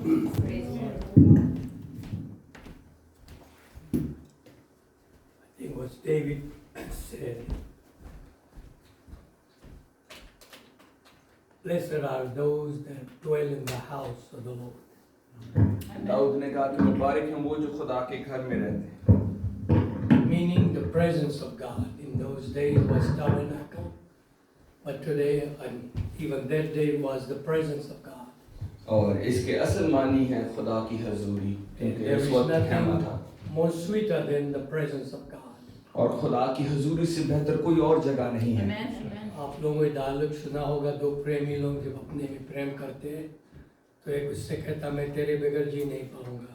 I think what David said, blessed are those that dwell in the house of the Lord. Dawood ने कहा कि मुबारक हैं वो जो खुदा के घर में रहते हैं। Meaning the presence of God. In those days was tabernacle, but today, and even that day, was the presence of God. और इसके असल मानी है खुदा की हजूरी, And क्योंकि there उस is वक्त कहना था। nothing more sweeter than the presence of God. और खुदा की हजूरी से बेहतर कोई और जगह नहीं है। आप लोगों ने डायलॉग सुना होगा, दो प्रेमी लोग जब अपने में प्रेम करते हैं तो एक उससे कहता मैं तेरे बगैर जी नहीं पाऊंगा।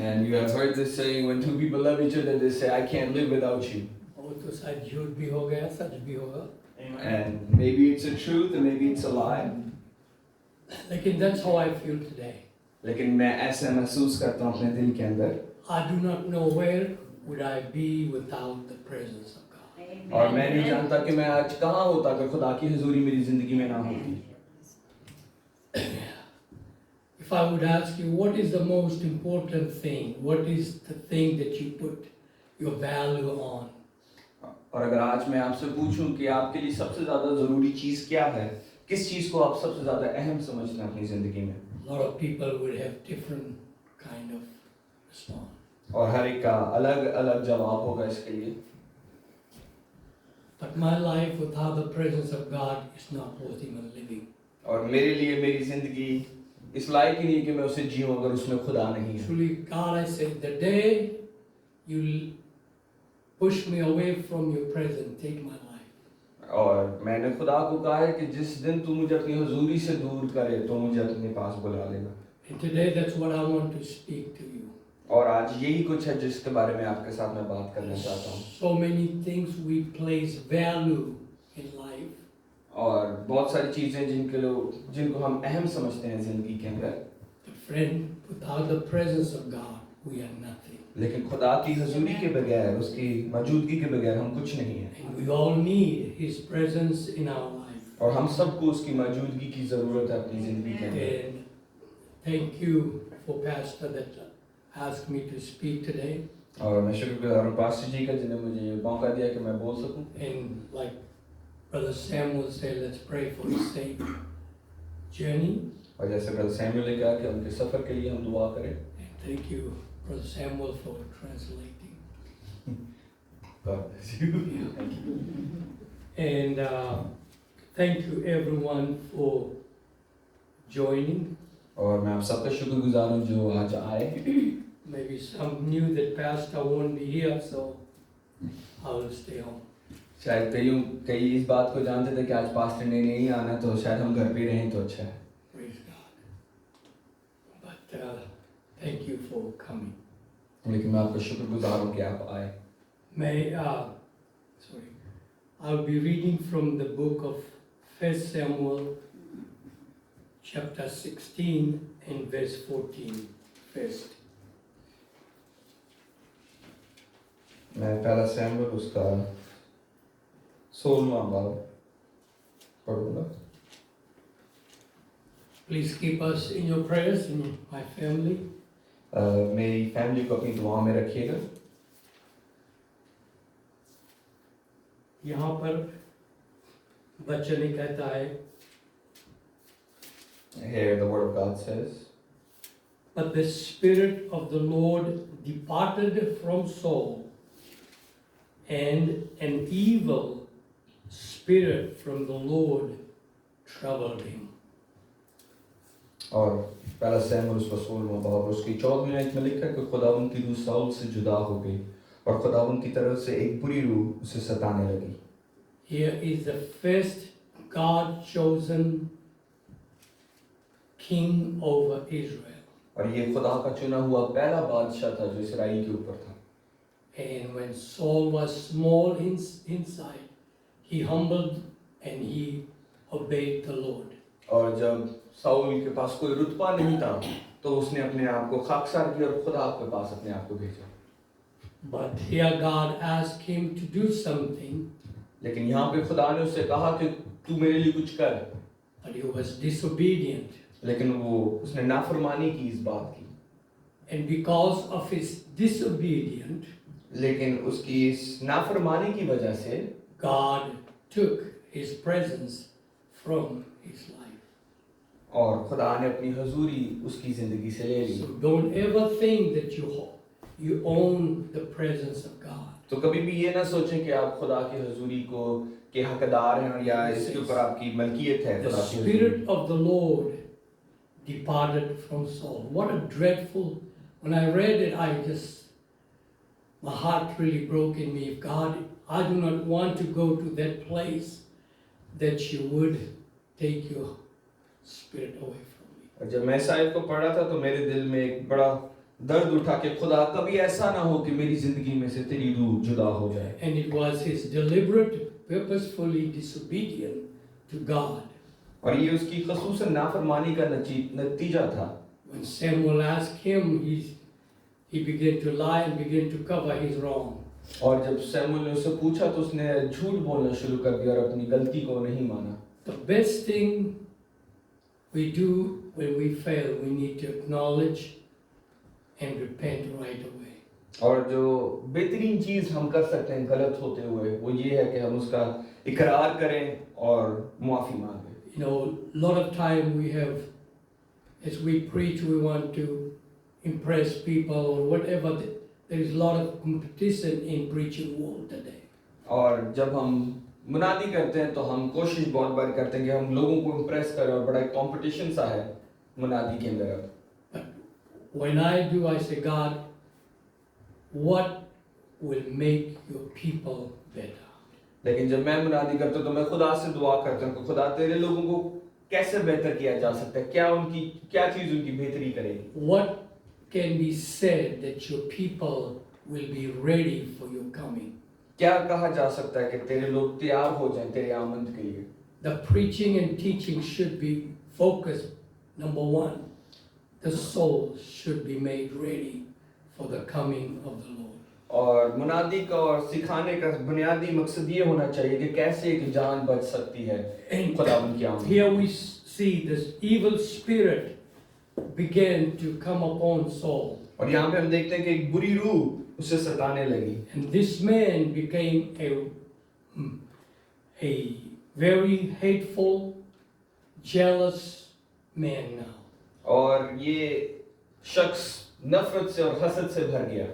And you have heard this saying, when two people love each other, they say, I can't live without you. वो तो शायद झूठ भी हो गया, सच भी होगा, And maybe it's a truth and maybe it's a lie. लेकिन that's how I feel today. लेकिन मैं ऐसा महसूस करता हूँ अपने दिल के अंदर, I do not know where would I be without the presence of God. और मैं नहीं जानता कि मैं आज कहाँ होता अगर खुदा की हजूरी मेरी जिंदगी में ना होती। If I would ask you, what is the most important thing? What is the thing that you put your value on? और अगर आज मैं आपसे पूछूं कि आपके लिए सबसे ज्यादा जरूरी चीज क्या है, किस चीज को आप सबसे ज्यादा अहम समझते हैं अपनी जिंदगी में? A lot of people would have different kind of response. और हर एक का अलग अलग जवाब होगा इसके लिए। But my life without the presence of God is not worth even living. और मेरे लिए मेरी जिंदगी इस लायक ही नहीं कि मैं उसे जीऊं अगर उसमें खुदा नहीं है। Truly, God, I said, the day you push me away from your presence, take my life. और मैंने खुदा को कहा है कि जिस दिन तू मुझे अपनी हुजूरी से दूर करे तो मुझे अपने पास बुला लेगा। And today, that's what I want to speak to you. और आज यही कुछ है जिसके बारे में आपके साथ मैं बात करना चाहता हूँ। So many things we place value in life. और बहुत सारी चीजें जिनको हम अहम समझते हैं जिंदगी के अंदर, But friend, without the presence of God, we are nothing. लेकिन खुदा की हजूरी के बगैर, उसकी मौजूदगी के बगैर हम कुछ नहीं हैं। And we all need His presence in our life. और हम सबको उसकी मौजूदगी की जरूरत है अपनी जिंदगी के अंदर। And thank you for Pastor that asked me to speak today. और मैं शुक्रगुजार हूँ पास्टर जी का जिन्होंने मुझे ये मौका दिया कि मैं बोल सकूं। And like Brother Samuel said, let's pray for his safe journey. और जैसे ब्रदर सैमुअल ने कहा कि उनके सफर के लिए हम दुआ करें। And thank you, Brother Samuel, for translating. God bless you. Thank you. And thank you everyone for joining. और मैं आप सबका शुक्रगुजार हूँ जो आज आए। Maybe some knew that Pastor won't be here, so I will stay home. शायद कई इस बात को जानते थे कि आज पास्टर ने नहीं आना, तो शायद हम घर पे रहें तो अच्छा है। Praise God. But thank you for coming. लेकिन मैं आपका शुक्रगुजार हूँ कि आप आए। I'll be reading from the book of 1 Samuel chapter 16 and verse 14 first. मैं पहला सैमुअल उसका 16वां बाब पढ़ूंगा। Please keep us in your prayers, in my family. मेरी फैमिली को अपनी दुआ में रखिएगा। यहाँ पर वचन ही कहता है, Here the word of God says, but the Spirit of the Lord departed from Saul, and an evil spirit from the Lord troubled him. और पहला सैमुअल उसका 16वां बाब उसकी 14वीं आयत में लिखा है कि खुदावंद की रूह साउल से जुदा हो गई और खुदावंद की तरफ से एक बुरी रूह उसे सताने लगी। Here is the first God chosen king over Israel. और ये खुदा का चुना हुआ पहला बादशाह था जो इस्राएल के ऊपर था। And when Saul was small inside, he humbled and he obeyed the Lord. और जब साउल के पास कोई रुतबा नहीं था तो उसने अपने आप को खाकसार किया और खुदा के पास अपने आप को भेजा। But here God asked him to do something. लेकिन यहाँ पे खुदा ने उससे कहा कि तू मेरे लिए कुछ कर। But he was disobedient. लेकिन वो उसने नाफरमानी की इस बात की, And because of his disobedience, लेकिन उसकी इस नाफरमानी की वजह से God took his presence from his life. और खुदा ने अपनी हजूरी उसकी जिंदगी से ले ली। So don't ever think that you own the presence of God. तो कभी भी ये ना सोचें कि आप खुदा की हजूरी को के हकदार हैं या इसके ऊपर आपकी मलकियत है। The खुदा की हजूरी। Spirit of the Lord departed from Saul. What a dreadful, when I read it, my heart really broke in me. God, I do not want to go to that place that you would take your spirit away from me. और जब मैं साहिब को पढ़ा था तो मेरे दिल में एक बड़ा दर्द उठा कि खुदा कभी ऐसा ना हो कि मेरी जिंदगी में से तेरी रूह जुदा हो जाए। And it was his deliberate, purposefully disobedient to God. और ये उसकी खसूसन नाफरमानी का नतीजा था। When Samuel asked him, he began to lie and began to cover his wrong. और जब शमूएल ने उससे पूछा तो उसने झूठ बोलना शुरू कर दिया और अपनी गलती को नहीं माना। The best thing we do when we fail, we need to acknowledge and repent right away. और जो बेहतरीन चीज हम कर सकते हैं गलत होते हुए वो ये है कि हम उसका इकरार करें और मुआफी मांगें। You know, a lot of time we have, as we preach, we want to impress people or whatever. There is a lot of competition in preaching world today. और जब हम मुनादी करते हैं तो हम कोशिश बहुत बार करते हैं कि हम लोगों को इम्प्रेस करें और बड़ा एक कंपटीशन सा है मुनादी के अंदर। But when I do, I say, God, what will make your people better? लेकिन जब मैं मुनादी करता हूँ तो मैं खुदा से दुआ करता हूँ कि खुदा तेरे लोगों को कैसे बेहतर किया जा सकता है, क्या चीज उनकी बेहतरी करेगी। What can be said that your people will be ready for your coming? क्या कहा जा सकता है कि तेरे लोग तैयार हो जाएं तेरे आमद के लिए। The preaching and teaching should be focused. Number one, the souls should be made ready for the coming of the Lord. और मुनादी का और सिखाने का बुनियादी मकसद ये होना चाहिए कि कैसे एक जान बच सकती है खुदावंद की आमद। Here we see this evil spirit began to come upon Saul. और यहाँ पे हम देखते हैं कि एक बुरी रूह उसे सताने लगी। And this man became a very hateful, jealous man now. और ये शख्स नफरत से और हसद से भर गया।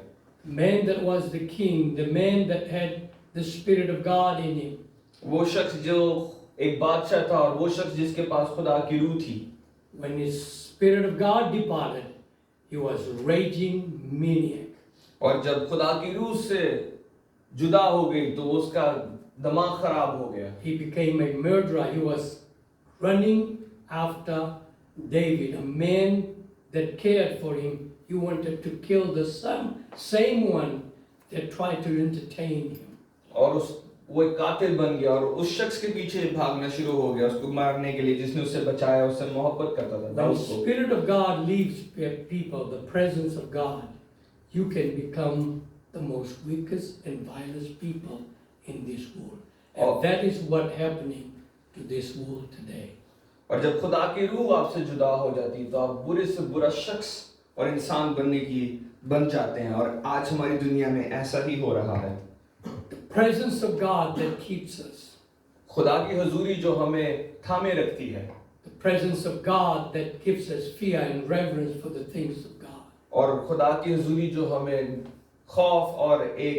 The man that was the king, the man that had the Spirit of God in him. वो शख्स जो एक बादशाह था और वो शख्स जिसके पास खुदा की रूह थी। When his Spirit of God departed, he was a raging maniac. और जब खुदा की रूह से जुदा हो गई तो उसका दिमाग खराब हो गया। He became a murderer. He was running after David, a man that cared for him. He wanted to kill the same one that tried to entertain him. और वो एक कातिल बन गया और उस शख्स के पीछे भागना शुरू हो गया उसको मारने के लिए जिसने उसे बचाया, उससे मोहब्बत करता था। When the Spirit of God leaves people, the presence of God, you can become the most weakest and vilest people in this world. And that is what happening to this world today. और जब खुदा की रूह आपसे जुदा हो जाती है तो आप बुरे से बुरा शख्स और इंसान बन जाते हैं और आज हमारी दुनिया में ऐसा ही हो रहा है। The presence of God that keeps us. खुदा की हजूरी जो हमें थामे रखती है। The presence of God that gives us fear and reverence for the things of God. और खुदा की हजूरी जो हमें खौफ और एक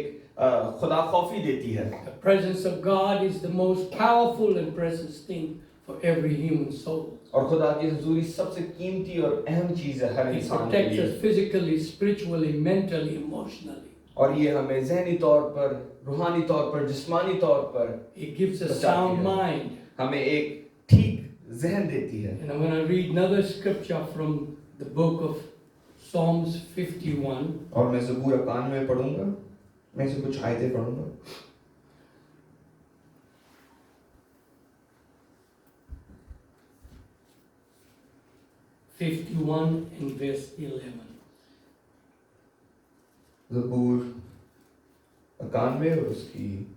खुदा खौफी देती है। The presence of God is the most powerful and precious thing for every human soul. और खुदा की हजूरी सबसे कीमती और अहम चीज है हर It इंसान के protects लिए। us physically, spiritually, mentally, emotionally. और ये हमें ज़हनी तौर पर, रूहानी तौर पर, जिस्मानी तौर पर It gives us बचाती sound है। mind. हमें एक ठीक ज़हन देती है। And I'm going to read another scripture from the book of Psalms 51. और मैं ज़बूर 91 पढ़ूंगा। मैं से कुछ आयतें पढ़ूंगा। and verse 11. ज़बूर 91 और उसकी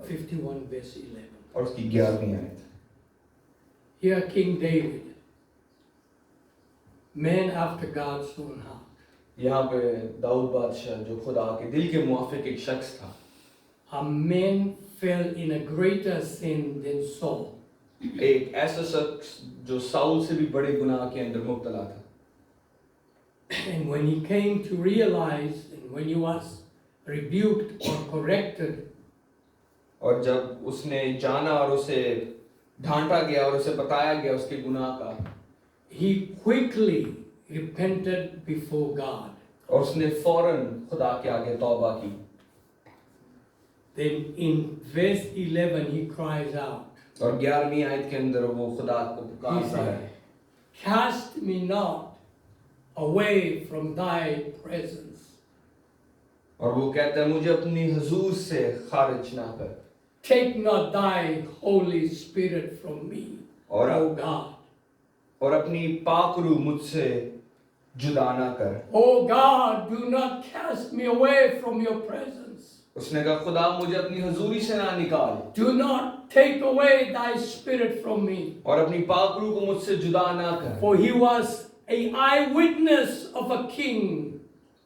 51 verse 11. और उसकी 11वीं आयत। Here, King David, man after God's own heart. यहाँ पे दाऊद बादशाह जो खुदा के दिल के मुआफिक एक शख्स था, A man fell in a greater sin than Saul. एक ऐसा शख्स जो साउल से भी बड़े गुनाह के अंदर मुब्तला था। And when he came to realize, and when he was rebuked or corrected, और जब उसने जाना और उसे डांटा गया और उसे बताया गया उसके गुनाह का, he quickly repented before God. और उसने फौरन खुदा के आगे तौबा की। Then in verse 11 he cries out. और 11वीं आयत के अंदर वो खुदा को He पुकारता है, said, "Cast me not away from thy presence." और वो कहता है मुझे अपनी हुजूर से खारिज ना कर, Take not thy Holy Spirit from me, और O God. और अपनी पाक रूह मुझसे जुदा ना कर। O God, do not cast me away from your presence. उसने कहा खुदा मुझे अपनी हुजूरी से ना निकाल, Do not take away thy spirit from me. और अपनी पाक रूह को मुझसे जुदा ना कर, For he was an eyewitness of a king.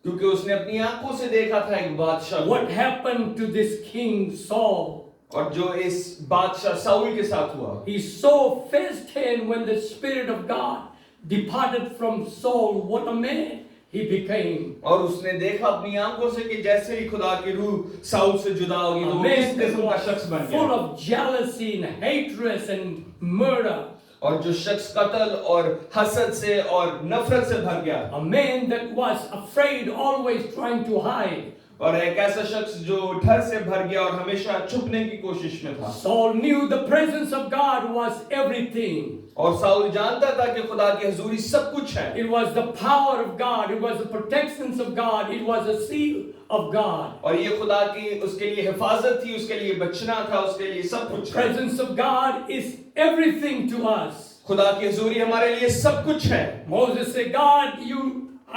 क्योंकि उसने अपनी आंखों से देखा था एक बादशाह को। What happened to this king Saul? और जो इस बादशाह साउल के साथ हुआ, He saw firsthand when the Spirit of God departed from Saul, what a man he became. और उसने देखा अपनी आंखों से कि जैसे ही खुदा की रूह साउल से जुदा होगी तो A वो किस man that किस्म का शख्स बन was full गया, of jealousy and hatred and murder. और जो शख्स कत्ल और हसद से और नफरत से भर गया, A man that was afraid, always trying to hide. और एक ऐसा शख्स जो डर से भर गया और हमेशा छुपने की कोशिश में था। Saul knew the presence of God was everything. और साउल जानता था कि खुदा की हुजूरी सब कुछ है, It was the power of God. It was the protections of God. It was a seal of God. और ये खुदा की उसके लिए हिफाजत थी, उसके लिए बचना था, उसके लिए सब The कुछ है। presence of God is everything to us. खुदा की हुजूरी हमारे लिए सब कुछ है। Moses said, God,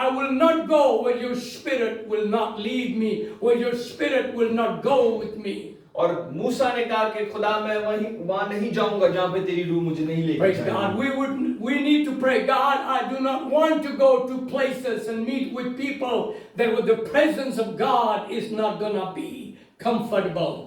I will not go where your spirit will not lead me, where your spirit will not go with me. और मूसा ने कहा कि खुदा मैं वहां नहीं जाऊंगा जहां पे तेरी रूह मुझे नहीं लेकर Praise जाएगी। God. We need to pray, God, I do not want to go to places and meet with people that with the presence of God is not gonna be comfortable.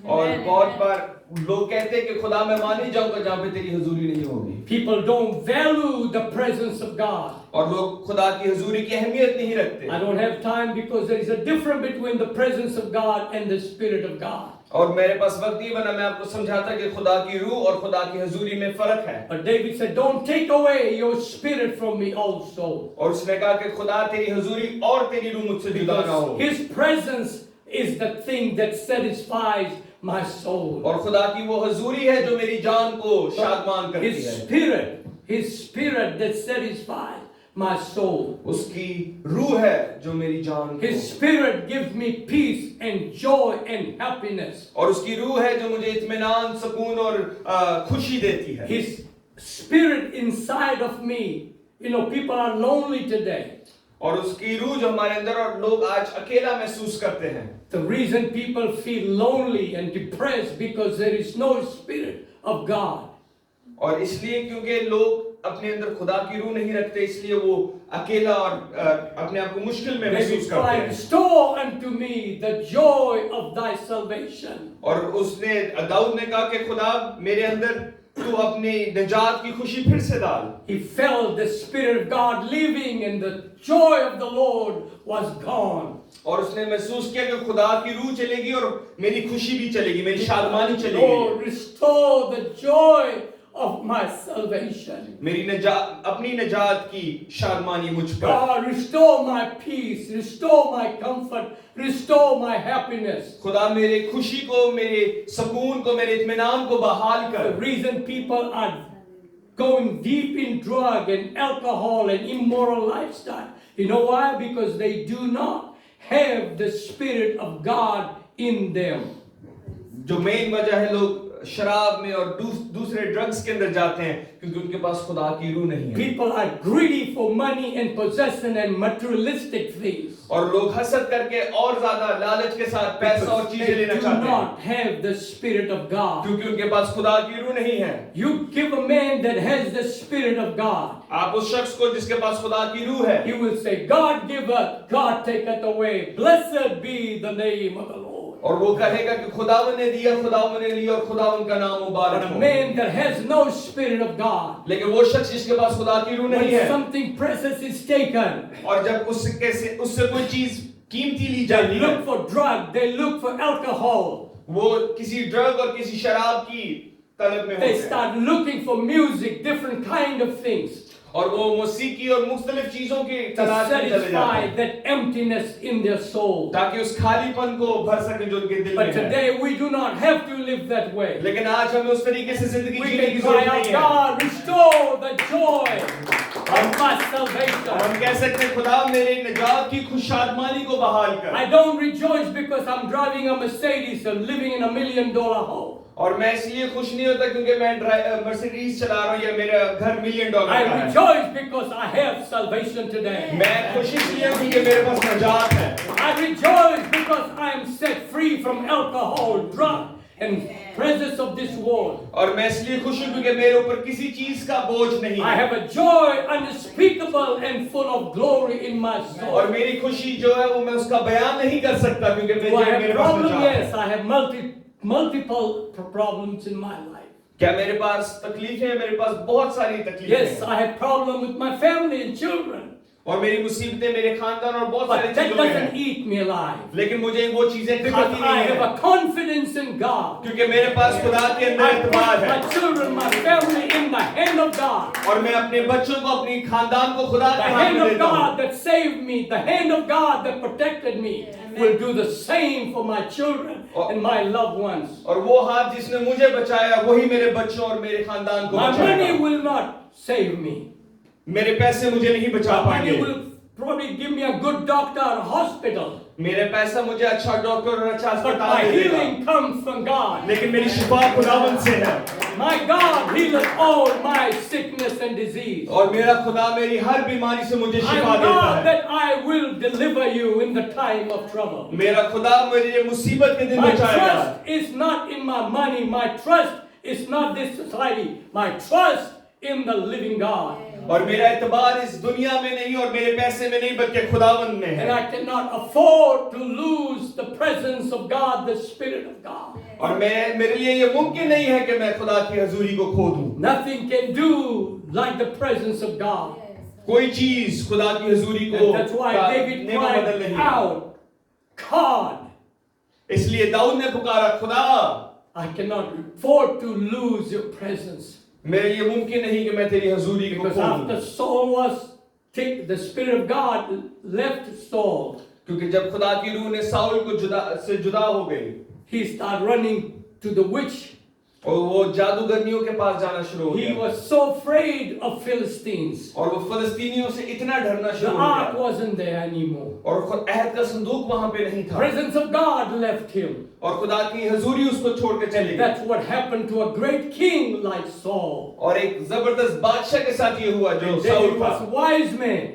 और बहुत बार लोग कहते हैं कि खुदा मैं वहां नहीं जाऊंगा जहां पे तेरी हुजूरी नहीं होगी। People don't value the presence of God. और लोग खुदा की हुजूरी की अहमियत नहीं रखते। I don't have time because there is a difference between the presence of God and the Spirit of God. और मेरे पास वक्त नहीं बना मैं आपको समझाता कि खुदा की रूह और खुदा की हुजूरी में फर्क है। But David said, don't take away your spirit from me also. और उसने कहा कि खुदा तेरी हुजूरी और तेरी रूह मुझसे जुदा ना हो। His presence is the thing that satisfies my soul. और खुदा की वो हुजूरी है जो मेरी जान को शादमान करती है। His spirit that satisfies my soul. उसकी रूह है जो मेरी जान को, His spirit gives me peace and joy and happiness. और उसकी रूह है जो मुझे इत्मीनान, सुकून और खुशी देती है। His spirit inside of me. You know, people are lonely today. और उसकी रूह जो हमारे अंदर, और लोग आज अकेला महसूस करते हैं। The reason people feel lonely and depressed because there is no spirit of God. और इसलिए क्योंकि लोग अपने अंदर खुदा की रूह नहीं रखते, इसलिए वो अकेला और अपने आप को मुश्किल में महसूस करते हैं। Restore unto me the joy of thy salvation. और उसने दाऊद ने कहा कि खुदा मेरे अंदर तू अपनी निजात की खुशी फिर से डाल। He felt the spirit of God living and the joy of the Lord was gone. और उसने महसूस किया कि खुदा की रूह चलेगी और मेरी खुशी भी चलेगी, मेरी शादमानी Lord, चलेगी। restore the joy of my salvation. मेरी निजात, अपनी निजात की शादमानी मुझ पर। God, restore my peace, restore my comfort, restore my happiness. खुदा मेरे खुशी को, मेरे सुकून को, मेरे इत्मीनान को बहाल The कर। reason people are going deep in drug and alcohol and immoral lifestyle, you know why? Because they do not have the Spirit of God in them. जो मेन वजह है लोग शराब में और दूसरे ड्रग्स के अंदर जाते हैं क्योंकि उनके पास खुदा की रूह नहीं है। People are greedy for money and possession and materialistic things. और लोग हसद करके और ज्यादा लालच के साथ पैसा और चीजें They लेना do चाहते हैं not have the Spirit of God. क्योंकि उनके पास खुदा की रूह नहीं है। You give a man that has the Spirit of God. आप उस शख्स को जिसके पास खुदा की रूह है, He will say, God giveth, God taketh away. Blessed be the name of the Lord. और वो कहेगा कि खुदावन ने दिया, खुदावन ने लिया और खुदावन का नाम मुबारक But a हो। man that has no Spirit of God, लेकिन वो शख्स जिसके पास खुदा की रूह नहीं when है something precious is taken, और जब उससे कोई चीज कीमती ली they जाती है, look for drug, they look for alcohol, वो किसी ड्रग और किसी शराब की तलब में होते they हैं start looking for music, different kind of things, और वो मौसीकी और मुख्तलिफ चीजों की to तलाश में चले जाते satisfy हैं that emptiness in their soul. ताकि उस खालीपन को भर सके जो उनके दिल But में है। today we do not have to live that way. लेकिन आज हमें उस तरीके से जिंदगी We जीने की can cry जरूरत out, नहीं है। God, restore the joy of my और salvation. हम कह सकते हैं खुदा मेरे निजात की खुशादमानी को बहाल कर। I don't rejoice because I'm driving a Mercedes and living in $1 million home. और मैं इसलिए खुश नहीं होता क्योंकि मैं मर्सिडीज चला रहा हूँ या मेरा घर $1 million का I है। rejoice because I have salvation today. मैं खुश इसलिए हूँ क्योंकि मेरे पास निजात है। I rejoice because I am set free from alcohol, drug, and presence of this world. और मैं इसलिए खुश हूँ क्योंकि मेरे ऊपर किसी चीज का बोझ नहीं I है। have a joy unspeakable and full of glory in my soul. और मेरी खुशी जो है वो मैं उसका बयान नहीं कर सकता क्योंकि Do I have मेरे पास problems? निजात है। Yes, I have multiple problems in my life. क्या मेरे पास तकलीफें हैं? मेरे पास बहुत सारी तकलीफें Yes, हैं। I have problem with my family and children. और मेरी मुसीबतें मेरे खानदान और बहुत सारी But that चीजों में doesn't हैं। eat me alive. लेकिन मुझे वो चीजें Because खाती I नहीं have है a confidence in God. क्योंकि मेरे पास खुदा के अंदर I put एतबार है my children, my family in the hand of God. और मैं अपने बच्चों को अपनी खानदान को खुदा The के हाथ hand में of देता हूँ। God that saved me, the hand of God that protected me, will do the same for my children and my loved ones. और वो हाथ जिसने मुझे बचाया वही मेरे बच्चों और मेरे खानदान को My money बचाएगा। will not save me. मेरे पैसे मुझे नहीं बचा My money पाएंगे। will probably give me a good doctor or a hospital. मेरे पैसा मुझे अच्छा डॉक्टर और अच्छा But अस्पताल my दे देगा। healing comes from God. लेकिन मेरी शिफा खुदावंद से है My God healeth all my sickness and disease. और मेरा खुदा मेरी हर बीमारी से मुझे I शिफा am देता God है। that I will deliver you in the time of trouble. मेरा खुदा मेरे मुसीबत के दिन My बचाएगा। trust is not in my money. My trust is not this society. My trust in the living God. और मेरा एतबार इस दुनिया में नहीं और मेरे पैसे में नहीं बल्कि खुदावंद में And है। I cannot afford to lose the presence of God, the Spirit of God. और मेरे लिए ये मुमकिन नहीं है कि मैं खुदा की हजूरी को खो दूं। Nothing can do like the presence of God. कोई चीज खुदा की हजूरी को And that's why David नेमा बदल cried नहीं है। out, God, इसलिए दाऊद ने पुकारा खुदा I cannot afford to lose your presence. मेरे लिए मुमकिन नहीं कि मैं तेरी हजूरी को Because खो after दूं। Saul was taken, the Spirit of God left Saul. क्योंकि जब खुदा की रूह ने साउल को जुदा हो गई He started running to the witch. और वो जादूगरनियों के पास जाना शुरू हो He गया was so afraid of Philistines. और वो फिलिस्तीनियों से इतना डरना The शुरू हो ark गया wasn't there anymore. और अहद का संदूक वहां पे नहीं The था presence of God left him. और खुदा की हजूरी उसको छोड़ के चली गई That's what happened to a great king like Saul. और एक जबरदस्त बादशाह के साथ ये हुआ जो And साउल David था was a wise man.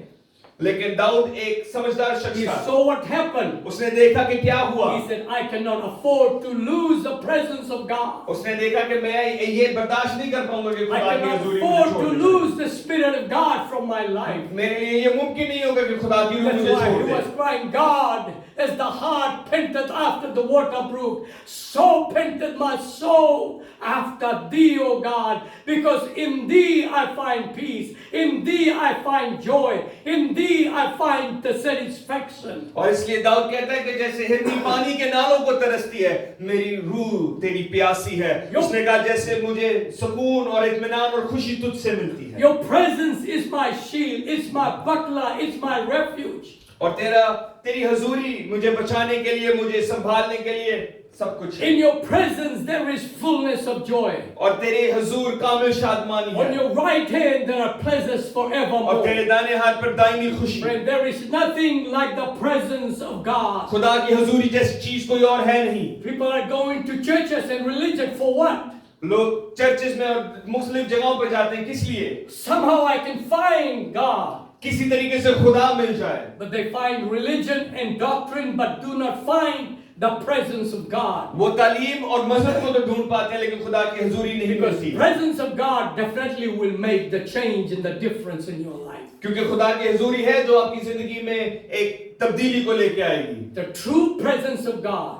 लेकिन दाऊद एक समझदार He शख्स था saw what happened. उसने देखा कि क्या हुआ He said, I cannot afford to lose the presence of God. उसने देखा कि मैं ये बर्दाश्त नहीं कर पाऊंगा कि I खुदा की cannot हजूरी मुझे afford छोड़ to they. lose the Spirit of God from my life. मेरे लिए ये मुमकिन नहीं होगा कि खुदा की रूह That's मुझे why छोड़ he they was crying, God, as the heart panteth after the water brook, so panteth my soul after thee, O God, because in thee I find peace, in thee I find joy, in thee I find the satisfaction. और इसलिए दाऊद कहता है कि जैसे हिरनी पानी के नालों को तरसती है मेरी रूह तेरी प्यासी है उसने कहा जैसे मुझे सुकून और इत्मीनान और खुशी तुझसे मिलती है Your presence is my shield, it's my buckler, it's my refuge. और तेरी हजूरी मुझे बचाने के लिए मुझे संभालने के लिए सब कुछ है In your presence there is fullness of joy. और तेरे हजूर कामिल शादमानी On है your right hand there are pleasures और forevermore. तेरे दाहिने हाथ पर दाईमी खुशी Friend, there is nothing like the presence of God. खुदा की हजूरी जैसी चीज कोई और है नहीं People are going to churches and religion for what? लोग चर्चेस में और मुख्तलिफ जगहों पर जाते हैं किस लिए? Somehow I can find God. किसी तरीके से खुदा मिल जाए। But they find religion and doctrine, but do not find the presence of God. वो तालीम और मजहब को तो ढूंढ पाते हैं लेकिन खुदा की हुजूरी नहीं Because मिलती। the presence of God definitely will make the change and the difference in your life. क्योंकि खुदा की हुजूरी है जो आपकी जिंदगी में एक तब्दीली को लेके आएगी। The true presence of God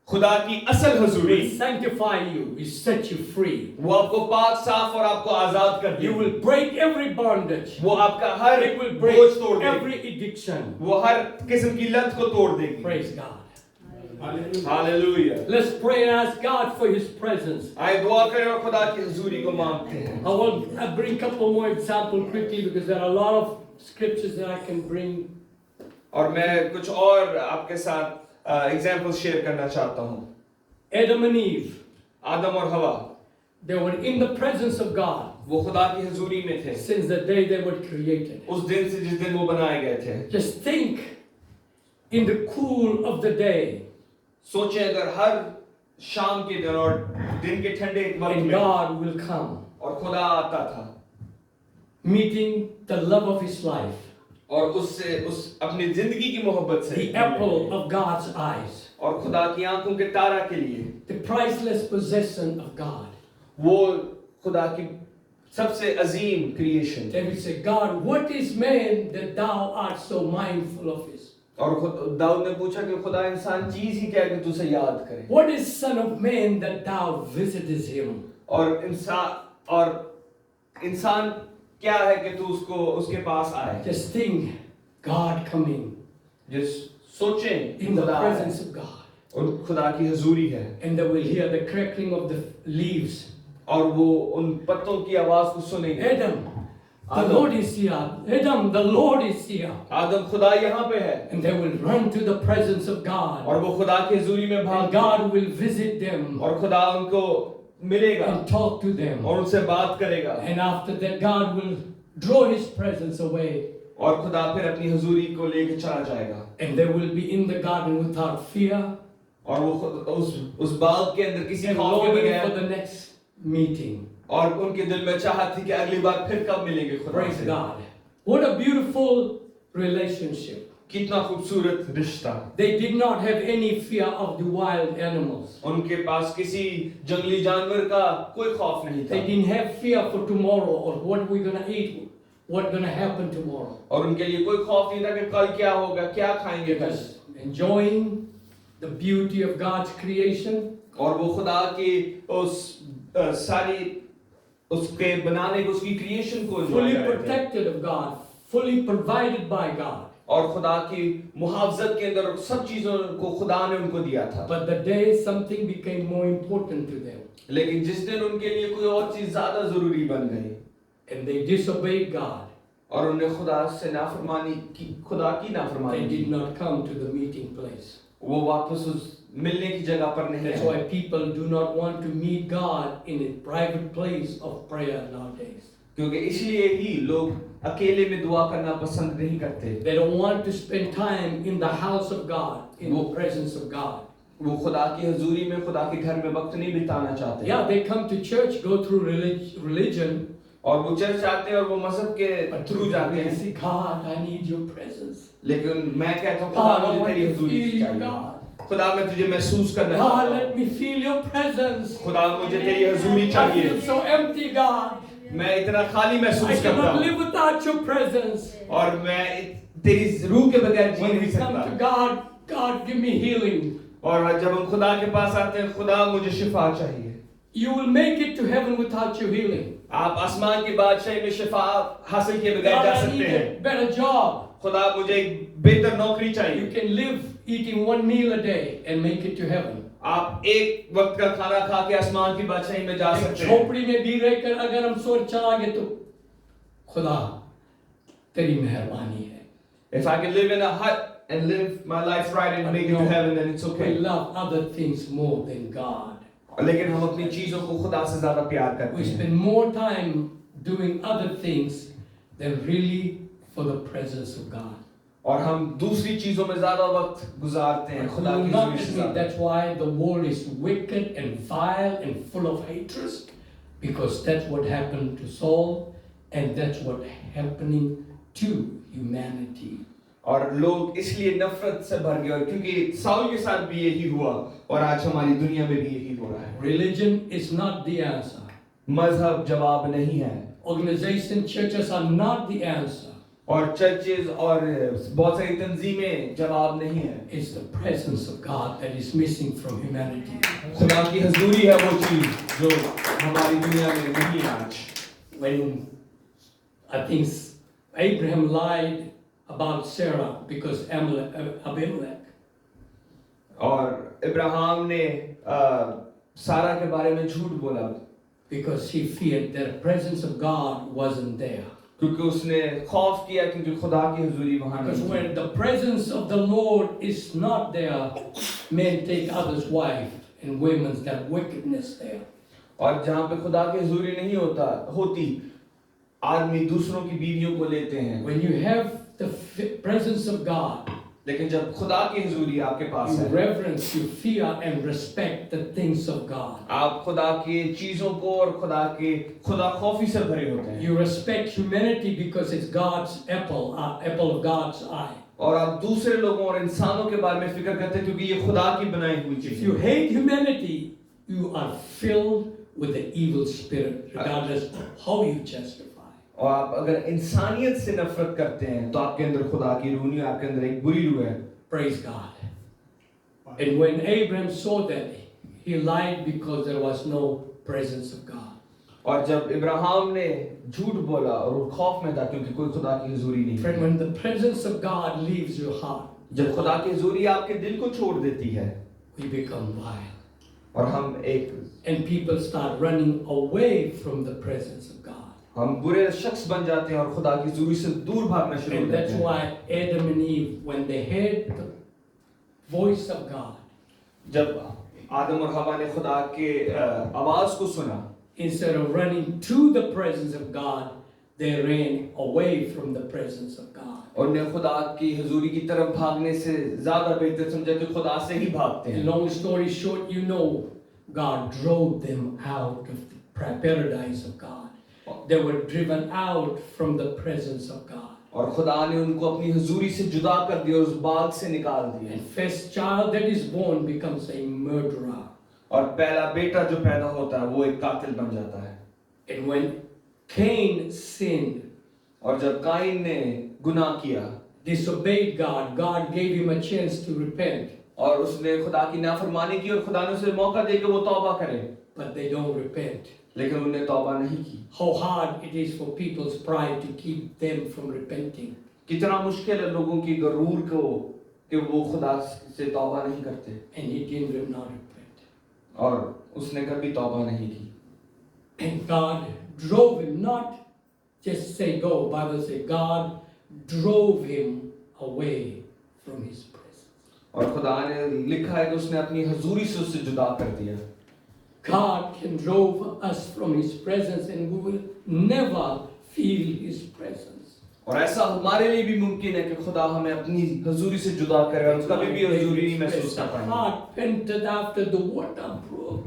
खुदा की असल हुजूरी will sanctify you, will set you free. वो आपको पाक साफ और आपको आजाद कर You देगी। will break every bondage. वो आपका हर It will बोझ break तोड़ देगी। every addiction. वो हर किस्म की लत को तोड़ देगी। Praise God. Hallelujah. Let's pray and ask God for His presence. आए दुआ करें और खुदा की हुजूरी को मांगते हैं। I will bring a couple more examples quickly because there are a lot of scriptures that I can bring. और मैं कुछ और आपके साथ एग्जांपल शेयर करना चाहता हूँ। Adam and Eve, आदम और हवा they were in the presence of God वो खुदा की हुजूरी में थे since the day they were created. उस दिन से जिस दिन वो बनाए गए थे। Just think in the cool of the day, सोचें अगर हर शाम के दिन और दिन के ठंडे वक्त and में God will come, और खुदा आता था meeting the love of His life, और उससे उस अपनी जिंदगी की मोहब्बत से the apple of God's eyes, और खुदा की आंखों के तारा के लिए the priceless possession of God. वो खुदा की सबसे अजीम creation. David said, God, what is man that thou art so mindful of his? और दाऊद ने पूछा कि खुदा इंसान चीज ही क्या है कि तुझे याद करे What is son of man that thou visitest him? और इंसान क्या है कि तू उसके पास आए। Just think, God coming जिस सोचें in the खुदा presence of God. और खुदा की हुजूरी है And they will hear the crackling of the leaves. और वो उन पत्तों की आवाज को सुनेंगे। Adam, the Adam. Lord is here. Adam, the Lord is here. आदम खुदा यहाँ पे है And they will run to the presence of God. और वो खुदा की हुजूरी में And भाग God will visit them और खुदा उनको मिलेगा and talk to them. और उनसे बात करेगा And after that, God will draw His presence away. और खुदा फिर अपनी हुजूरी को लेके चला जाएगा And they will be in the garden without fear और वो उस बाग के अंदर किसी and खौफ के longing for बगैर the next meeting. और उनके दिल में चाहत थी कि अगली बार फिर कब मिलेंगे खुदा Praise से। God. What a beautiful relationship. कितना खूबसूरत रिश्ता। They did not have any fear of the wild animals. उनके पास किसी जंगली जानवर का कोई खौफ नहीं They था didn't have fear for tomorrow or what we're going to eat, what's going to happen tomorrow. और उनके लिए कोई खौफ नहीं था कि कल क्या होगा क्या खाएंगे कल Just enjoying the beauty of God's creation. और वो खुदा की उस सारी उसके बनाने को उसकी क्रिएशन को enjoy Fully कर रहे थे। protected of God, fully provided by God. और खुदा की मुहावजत के अंदर सब चीजों को खुदा ने उनको दिया था But the day something became more important to them लेकिन जिस दिन उनके लिए कोई और चीज ज्यादा जरूरी बन गई and they disobeyed God, और उन्हें खुदा से नाफरमानी की खुदा की they नाफरमानी did की not come to the meeting place. वो वापस उस मिलने की जगह पर नहीं That's आए। why people do not want to meet God in a private place of prayer nowadays. क्योंकि इसलिए ही लोग अकेले में दुआ करना पसंद नहीं करते They don't want to spend time in the house of God, in the presence of God. वो खुदा की हुजूरी में खुदा के घर में वक्त नहीं बिताना चाहते Yeah, they come to church, go through religion, और वो चर्च आते हैं और वो मजहब के but थ्रू जाते they हैं say, God, I need your presence. लेकिन मैं कहता हूँ खुदा God, I मुझे want तेरी to हुजूरी feel you, चाहिए God. खुदा मैं तुझे महसूस करना God, चाहता हूँ let me feel your presence. खुदा मुझे तेरी हुजूरी I चाहिए feel so empty, God. मैं इतना खाली I महसूस करता cannot हूँ live without your presence. और मैं तेरी रूह के बगैर जी When नहीं we come to सकता God, God, give me healing. और जब हम खुदा के पास आते हैं खुदा मुझे शिफा चाहिए You will make it to heaven without your healing. आप आसमान की बादशाही में शिफा हासिल किए बगैर God, जा I सकते need हैं a better job. खुदा मुझे एक बेहतर नौकरी You चाहिए can live eating one meal a day and make it to heaven. आप एक वक्त का खाना खा के आसमान की बादशाही में जा एक सकते हैं झोपड़ी में भी रहकर अगर हम स्वर्ग चला गए तो खुदा तेरी मेहरबानी है. If I can live in a hut and live my life right and make it to heaven then it's We okay love other things more than God. लेकिन हम अपनी चीजों को खुदा से ज्यादा प्यार We करते हैं spend more time doing other things than really for the presence of God. और हम दूसरी चीजों में ज्यादा वक्त गुजारते हैं खुदा You की will not हुजूरी से admit ज्यादा। that's why the world is wicked and vile and full of hatred, because that's what happened to Saul, and that's what happening to humanity. और लोग इसलिए नफरत से भर गए और क्योंकि साउल के साथ भी यही हुआ और आज हमारी दुनिया में भी यही हो रहा है। Religion is not the answer. मजहब जवाब नहीं है Organization, churches are not the answer. और चर्चेज और बहुत सारी तंजीमें जवाब नहीं है। It's the presence of God that is missing from humanity. खुदा की हजूरी है वो चीज जो हमारी दुनिया में नहीं है आज। When I think Abraham lied about Sarah because Abimelech. और इब्राहिम ने सारा के बारे में झूठ बोला Because he feared that the presence of God wasn't there. क्योंकि उसने खौफ किया क्योंकि खुदा की हुजूरी वहां Because नहीं थी। when the presence of the Lord is not there, men take others' wife and women's that wickedness there. और जहाँ पे खुदा की हुजूरी नहीं होती आदमी दूसरों की बीवियों को लेते हैं। When you have the presence of God, लेकिन जब खुदा की हुजूरी आपके पास you है, reverence, you fear and respect the things of God. आप खुदा की चीजों को और खुदा खौफी से भरे होते हैं। You respect humanity because it's God's apple of God's eye. और आप दूसरे लोगों और इंसानों के बारे में फिक्र करते हैं क्योंकि ये खुदा की बनाई हुई If चीज you है। hate humanity, you are filled with the evil spirit, regardless of how you justify. और आप अगर इंसानियत से नफरत करते हैं तो आपके अंदर खुदा की रूह नहीं, आपके अंदर एक बुरी रूह है। Praise God. And when Abraham saw that, he lied because there was no presence of God. और जब इब्राहिम ने झूठ बोला और वो खौफ में था क्योंकि कोई खुदा की हुजूरी नहीं Friend, थी। when the presence of God leaves your heart, जब खुदा की हुजूरी आपके दिल को छोड़ देती है we become vile. और हम And people start running away from the presence of God. हम बुरे शख्स बन जाते हैं और खुदा की हुजूरी से दूर भागना शुरू हो And जाते that's हैं। why Adam and Eve, when they heard the voice of God, जब आदम और हवा ने खुदा के आवाज को सुना, instead of running to the presence of God, they ran away from the presence of God. और ने खुदा की हुजूरी की तरफ भागने से ज्यादा बेहतर समझा कि खुदा से ही भागते And हैं। long story short, you know, God drove them out of the paradise of God. They were driven out from the presence of God. और खुदा ने उनको अपनी हुजूरी से जुदा कर दिया और उस बाग से निकाल दिया। And first child that is born becomes a murderer. और पहला बेटा जो पैदा होता है वो एक कातिल बन जाता है। And when Cain sinned, और जब काइन ने गुनाह किया disobeyed God, God gave him a chance to repent, और उसने खुदा की नाफरमानी की और खुदा ने उसे मौका दे कि वो तौबा करे, but they don't repent. लेकिन उन्होंने तौबा नहीं की। How hard it is for people's pride to keep them from repenting. कितना मुश्किल है लोगों की गरूर को कि वो खुदा से तौबा नहीं करते And he did not repent. और उसने कभी तौबा नहीं की। And God drove him, not just say go. Bible says God drove him away from his presence. और खुदा ने लिखा है कि उसने अपनी हुजूरी से उससे जुदा कर दिया। God can drove us from his presence and we will never feel his presence. और ऐसा हमारे लिए भी मुमकिन है कि खुदा हमें अपनी हुजूरी से जुदा करे और कभी भी हुजूरी नहीं महसूस कर The पाएंगे। heart panted after the water brook.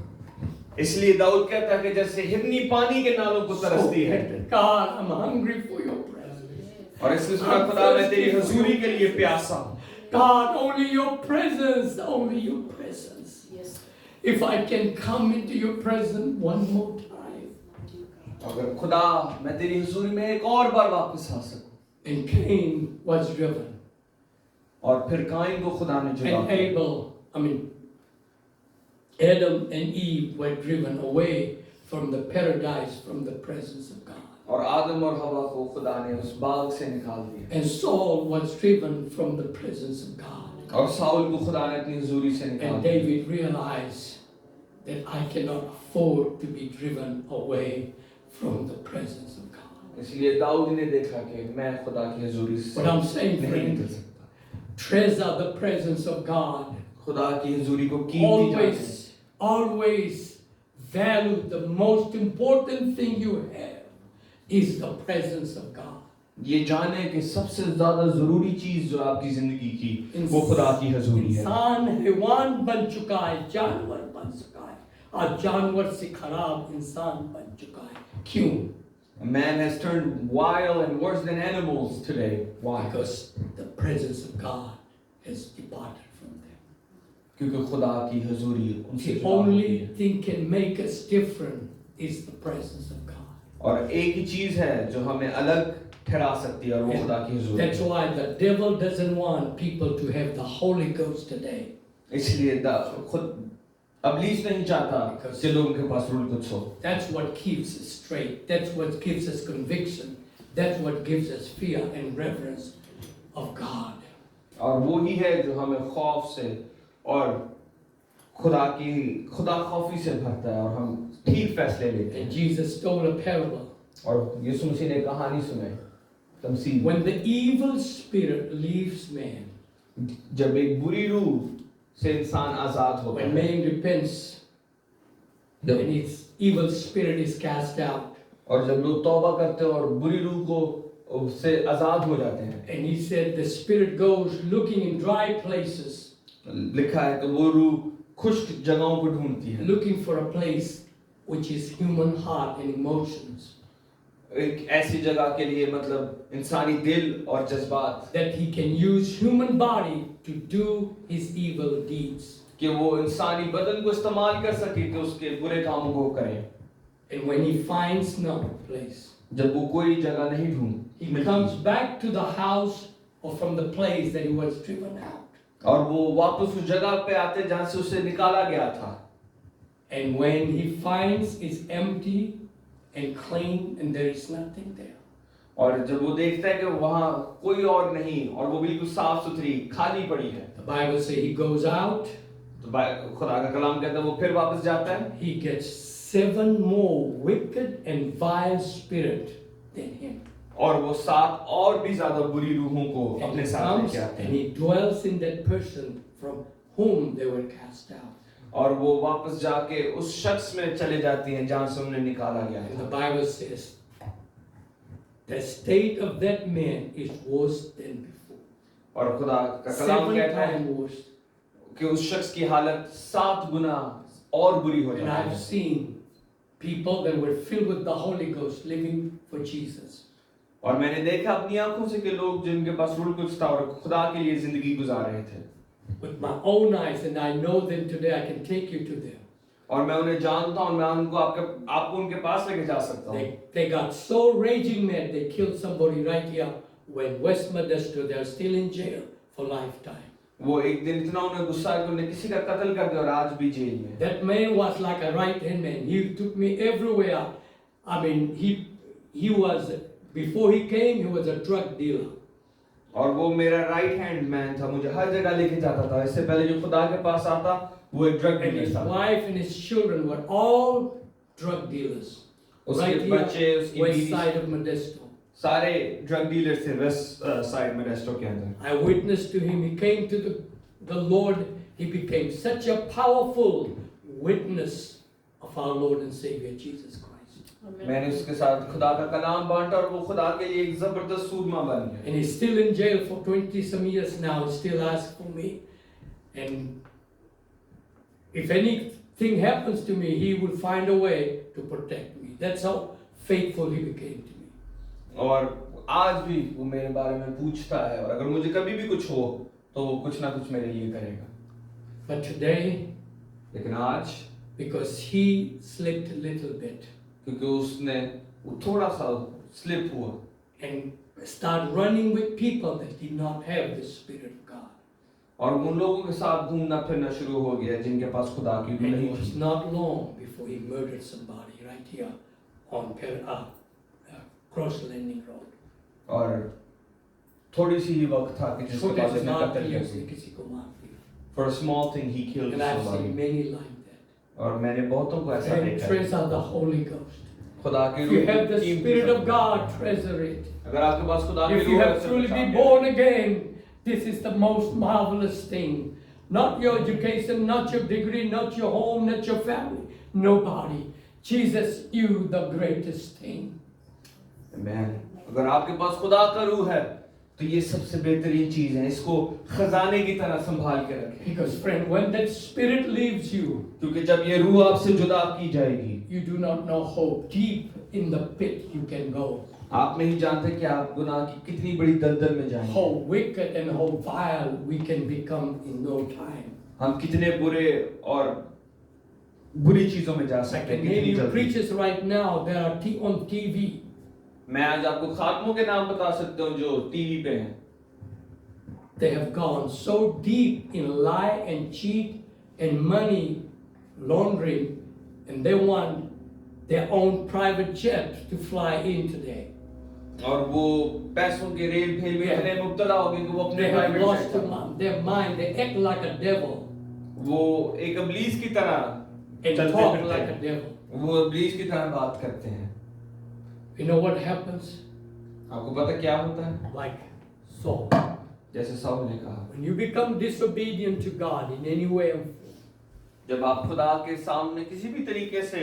इसलिए दाऊद कहता है कि जैसे हिरनी पानी के नालों को तरसती है God, I'm hungry for your presence. और इसलिए सुना खुदा मैं तेरी हुजूरी के लिए प्यासा हूँ। God, only your presence, only your presence. Yes. If I can come into your presence one more time. अगर खुदा मैं तेरी हुजूरी में एक और बार वापस आ सकूं। And Cain was driven. और फिर काइन को खुदा ने जुदा And Adam and Eve were driven away from the paradise, from the presence of God. और आदम और हवा को खुदा ने उस बाग से निकाल दिया। And Saul was driven from the presence of God. और साउल को खुदा ने अपनी हुजूरी से निकाल And दिया। David realized that I cannot afford to be driven away from the presence of God. इसलिए दाऊद ने देखा कि मैं खुदा की हुजूरी से What I'm saying, नहीं friend, निकल सकता। treasure the presence of God. खुदा की हुजूरी को कीमती जाने। Always value the most important thing you have is the presence of God. ये जाने कि सबसे ज्यादा जरूरी चीज जो आपकी जिंदगी की वो खुदा की हजूरी है। इंसान हैवान बन चुका है, जानवर बन चुका है, और जानवर से खराब इंसान बन चुका है। क्यों? Man has turned wild and worse than animals today. Why? Because the presence of God has departed from them. क्योंकि खुदा की हजूरी उनसे The जुदा हो गई only है। thing can make us different is the presence of God. और एक ही चीज है जो हमें अलग ठहरा सकती है और वो खुदा की हजूरी That's है। why the devil doesn't want people to have the Holy Ghost today. इसलिए खुद अबलीस नहीं चाहता कि लोगों के पास रूल कुछ हो। That's what keeps us straight. That's what gives us conviction. That's what gives us fear and reverence of God. और वो ही है जो हमें खौफ से और खुदा खौफी से भरता है और हम ठीक फैसले लेते हैं। And Jesus told a parable. और यीशु मसीह ने कहानी सुनाई तमसील। When the evil spirit leaves man, जब एक बुरी रूह से इंसान आजाद होता when है, man repents, and his evil spirit is cast out, और जब लोग तौबा करते हैं और बुरी रूह को उससे आजाद हो जाते हैं, and he said the spirit goes looking in dry places, लिखा है कि वो रूह खुश्क जगहों को ढूंढती है, looking for a place which is human heart and emotions, एक ऐसी जगह के लिए मतलब इंसानी दिल और जज्बात, that he can use human body to do his evil deeds. कि वो इंसानी बदन को इस्तेमाल कर सके कि उसके बुरे कामों को करें। And when he finds no place, जब वो कोई जगह नहीं he comes back to the house or from the place that he was driven out. और वो वापस उस जगह पे आते जहां से उसे निकाला गया था। And when he finds it's empty and clean and there is nothing there, और जब वो देखता है कि वहां कोई और नहीं और वो बिल्कुल साफ सुथरी खाली पड़ी है, the Bible says he goes out, तो खुदा का कलाम कहता है वो फिर वापस जाता है, he gets 7 more wicked and vile spirit than him. और वो 7 और भी ज्यादा बुरी रूहों को And अपने he साथ comes लेके आते and हैं, he dwells in that person from whom they were cast out. और वो वापस जाके उस शख्स में चले जाती हैं जहां से उन्हें निकाला गया And the था। Bible says the state of that man is worse than before. और खुदा का कलाम 7 कहता है times worse. कि उस शख्स की हालत 7 गुना और बुरी हो And जाती I've है। seen people that were filled with the Holy Ghost living for Jesus. और मैंने देखा अपनी आंखों से कि लोग जिनके पास रूल कुछ था और खुदा के लिए जिंदगी गुजार रहे थे, With my own eyes, and I know them today, I can take you to them. और मैं उन्हें जानता हूं, मैं उनको आपको उनके पास लेके जा सकता हूं। They got so raging mad, they killed somebody right here when West Modesto, they're still in jail for lifetime. वो एक दिन इतना उन्हें गुस्सा है कि उन्हें किसी का कत्ल कर दिया और आज भी जेल में। That man was like a right-hand man. He took me everywhere. I mean, he was, before he came, he was a drug dealer. और वो मेरा राइट हैंड मैन था, मुझे हर जगह लेके जाता था। इससे पहले जो खुदा के पास आता वो एक ड्रग And डीलर his था। wife and his children were all drug dealers. उसके Right बच्चे, here, उसकी west बीवी, side of Modesto. सारे ड्रग डीलर थे वेस्ट साइड में रेस्टो के अंदर। I witnessed to him. He came to the Lord. He became such a powerful witness of our Lord and Savior Jesus Christ. मैंने उसके साथ खुदा का कलाम बांटा और वो खुदा के लिए एक जबरदस्त सूरमा बन गया। And he's still in jail for 20 some years now. He still asks for me. And if anything happens to me, he will find a way to protect me. That's how faithful he became to me. और आज भी वो मेरे बारे में पूछता है और अगर मुझे कभी भी कुछ हो तो वो कुछ ना कुछ मेरे लिए करेगा। But today, लेकिन आज because he slipped a little bit क्योंकि उसने वो थोड़ा सा स्लिप हुआ and started running with people that did not have the Spirit of God. और उन लोगों के साथ घूमना फिरना शुरू हो गया जिनके पास खुदा की रूह And नहीं it was थी। not long before he murdered somebody right here on Cross Landing Road. और थोड़ी सी ही वक्त था कि जिसके छोटे पास से उसने बात कत्ल की किया। उसने किसी को मार दिया. For a small thing he killed And I've somebody। seen many like that. और मैंने बहुतों को ऐसा And देखा है। treasure the Holy Ghost. खुदा की If you रूह have the कीमती Spirit of है। God, treasure it. अगर आपके पास खुदा की If you रूह है, have उसे truly बचा been के born again, this is the most marvelous thing. Not your education, not your degree, not your home, not your family. Nobody. Jesus, you the greatest thing. Amen। अगर आपके पास खुदा का रूह है तो ये सबसे बेहतरीन चीज है, इसको खजाने की तरह संभाल के रखें। Because friend, when that spirit leaves you, क्योंकि जब ये रूह आपसे जुदा की जाएगी, you do not know how deep in the pit you can go. आप नहीं जानते कि आप गुनाह की कितनी बड़ी दलदल में जाएंगे। How wicked and how vile we can become in no time. हम कितने बुरे और बुरी चीजों में जा I सकते हैं can name कितनी you जल्दी। preachers right now. There are on TV. मैं आज आपको खात्मों के नाम बता सकता हूँ जो टीवी पे हैं। They have gone so deep in lie and cheat and money laundering, and they want their own private jet to fly in today. और वो पैसों के रेल भेल में इतने मुब्तला हो गए कि वो अपने They have private lost jet their mind. They act like a devil वो एक इब्लीस की तरह and चलते talk फिरते like a हैं। devil. वो इब्लीस की तरह बात करते हैं। You know what happens? आपको पता क्या होता है? Like Saul. जैसे साउल ने कहा, When you become disobedient to God in any way, जब आप खुदा के सामने किसी भी तरीके से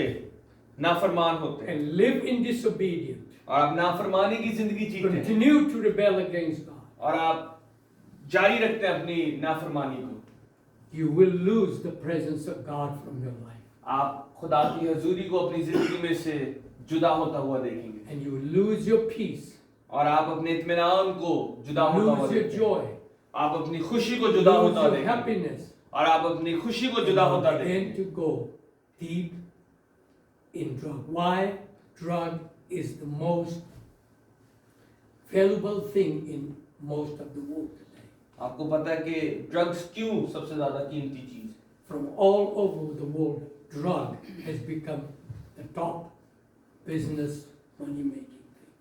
नाफरमान होते हैं and live in disobedience, और आप नाफरमानी की जिंदगी जीते हैं continue to rebel against God, और आप जारी रखते हैं अपनी नाफरमानी को, you will lose the presence of God from your life. आप खुदा की हजूरी को अपनी जिंदगी में से जुदा होता हुआ देखेंगे And you will lose your peace, और आप अपने इत्मीनान को जुदा होता हुआ lose your देखेंगे। joy, आप अपनी खुशी को जुदा lose होता your देखेंगे happiness, और आप अपनी खुशी को जुदा होता and begin देखेंगे। to go deep in drug. Why? Drug is the most valuable thing in most of the world today. आपको पता है कि ड्रग्स क्यों सबसे ज्यादा कीमती चीज है? From all over the world, drug has become the top business money-making thing.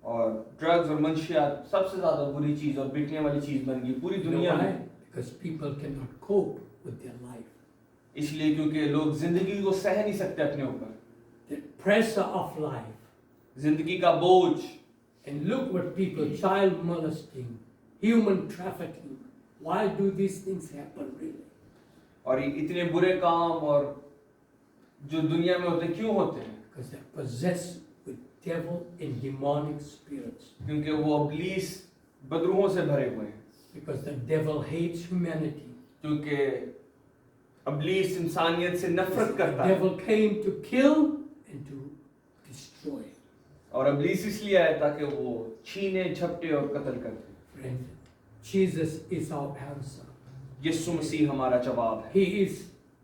और ड्रग्स और मंशियात सबसे ज्यादा बुरी चीज और बिकने वाली चीज बन गई पूरी You know दुनिया why? में। Because people cannot cope with their life. इसलिए क्योंकि लोग जिंदगी को सह नहीं सकते अपने ऊपर, The pressure of life. जिंदगी का बोझ। And look what people, child molesting, human trafficking. Why do these things happen really? और ये इतने बुरे काम और जो दुनिया में होते क्यों होते हैं? Because they're possessed with devil and demonic spirits. क्योंकि वो इब्लीस बदरूहों से भरे हुए हैं। Because the devil hates humanity. क्योंकि इब्लीस इंसानियत से नफरत The करता है devil came to kill and to destroy. और इब्लीस इसलिए आया ताकि वो छीने झपटे और कत्ल करते। Friend, Jesus is our answer. यीशु मसीह हमारा जवाब है। He is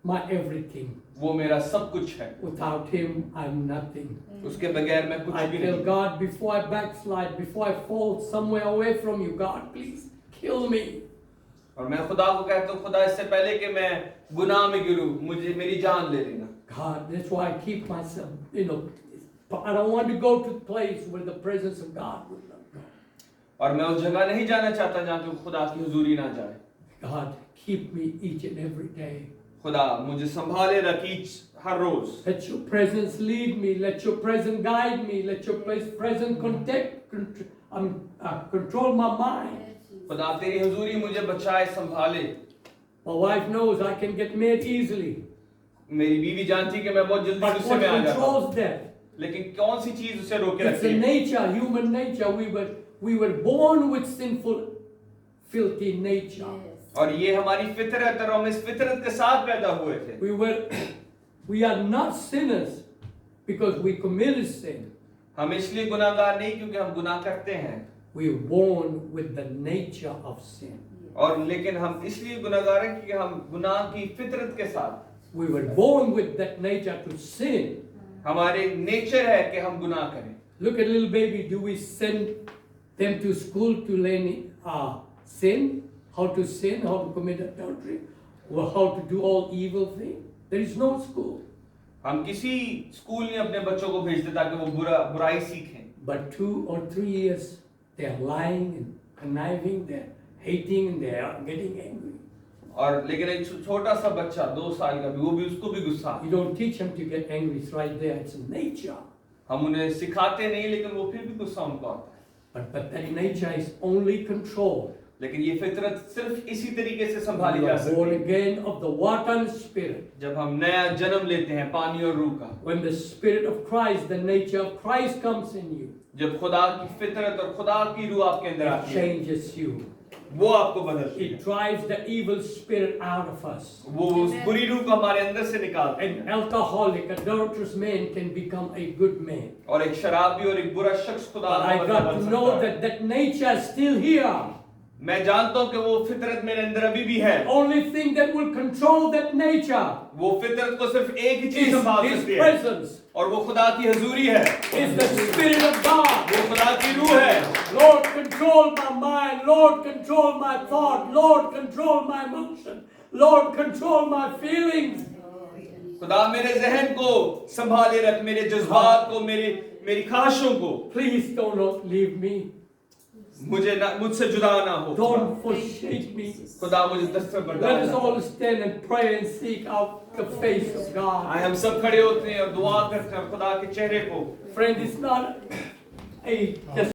my everything. वो मेरा सब कुछ है। Without him, I'm nothing. उसके बगैर मैं कुछ I भी tell नहीं। God before I backslide, before I fall somewhere away from you, God, please kill me. और मैं खुदा को कहता हूँ, खुदा इससे पहले कि मैं गुनाह में गिरूं, मुझे मेरी जान ले लेना। God, that's why I keep myself, I don't want to go to a place where the presence of God will not go. और मैं उस जगह नहीं जाना चाहता जहाँ पे खुदा की हुजूरी ना जाए। God, keep me each and every day. खुदा मुझे संभाले रखी हर रोज। Let your presence lead me. Let your presence guide me. Let your presence control my mind. खुदा तेरी हुजूरी मुझे बचाए संभाले। My wife knows I can get mad easily. मेरी बीवी जानती है कि मैं बहुत जल्दी But गुस्से what में आ जाता हूँ। controls that? लेकिन कौन सी चीज उसे रोके It's रखती a है? nature, human nature. We were born with sinful, filthy nature. और ये हमारी फितरत है और हम इस फितरत के साथ पैदा हुए थे। We are not sinners because we committed sin. हम इसलिए गुनाहगार नहीं क्योंकि हम गुनाह करते हैं, We were born with the nature of sin. और लेकिन हम इसलिए गुनाहगार हैं क्योंकि हम गुनाह की फितरत के साथ, We were born with that nature to sin. हमारे नेचर है कि हम गुनाह करें। Look at little baby. Do we send them to school to learn sin? How to sin? How to commit adultery? Or how to do all evil things? There is no school. हम किसी school में अपने बच्चों को भेजते ताकि वो बुराई सीखें। But 2 or 3 years, they are lying and conniving, they are hating, and they are getting angry. और लेकिन एक छोटा सा बच्चा 2 साल का भी, वो भी उसको भी गुस्सा। You don't teach them to get angry. It's right there. It's a nature. हम उन्हें सिखाते नहीं लेकिन वो फिर भी गुस्सा उनको आता है। But that nature is only controlled. लेकिन ये फितरत सिर्फ इसी तरीके से संभाली You जा are born सकती है again of the water and spirit. जब हम नया जन्म लेते हैं पानी और रूह का। When the spirit of Christ, the nature of Christ comes in you. जब खुदा की फितरत और खुदा की रूह आपके अंदर it आती है, changes you. वो आपको बदलती है, It drives the evil spirit out of us. वो उस बुरी रूह को हमारे अंदर से निकालती है। An alcoholic, adulterous man can become a good man. और एक शराबी और एक बुरा शख्स खुदा But का I बंदा got बन to सकता know है। that that nature is still here. मैं जानता हूँ कि वो फितरत मेरे अंदर अभी भी है। Only thing that will control that nature वो फितरत को सिर्फ एक ही चीज is संभाल His सकती है, presence, और वो खुदा की हजूरी है, is the Spirit of God. वो खुदा की रूह है। Lord, control my mind. Lord, control my thought. Lord, control my emotion. Lord, control my feelings. खुदा मेरे जहन को संभाले रख, मेरे जज्बात को, मेरी ख्वाहिशों को। Please do not leave me. मुझसे जुदा ना हो। Don't forsake me. खुदा मुझे दस्तक Let बरदार us ना हो। all stand and pray and seek out the face of God. आए हम सब खड़े होते हैं और दुआ करते हैं खुदा के चेहरे को। Friend, it's not a just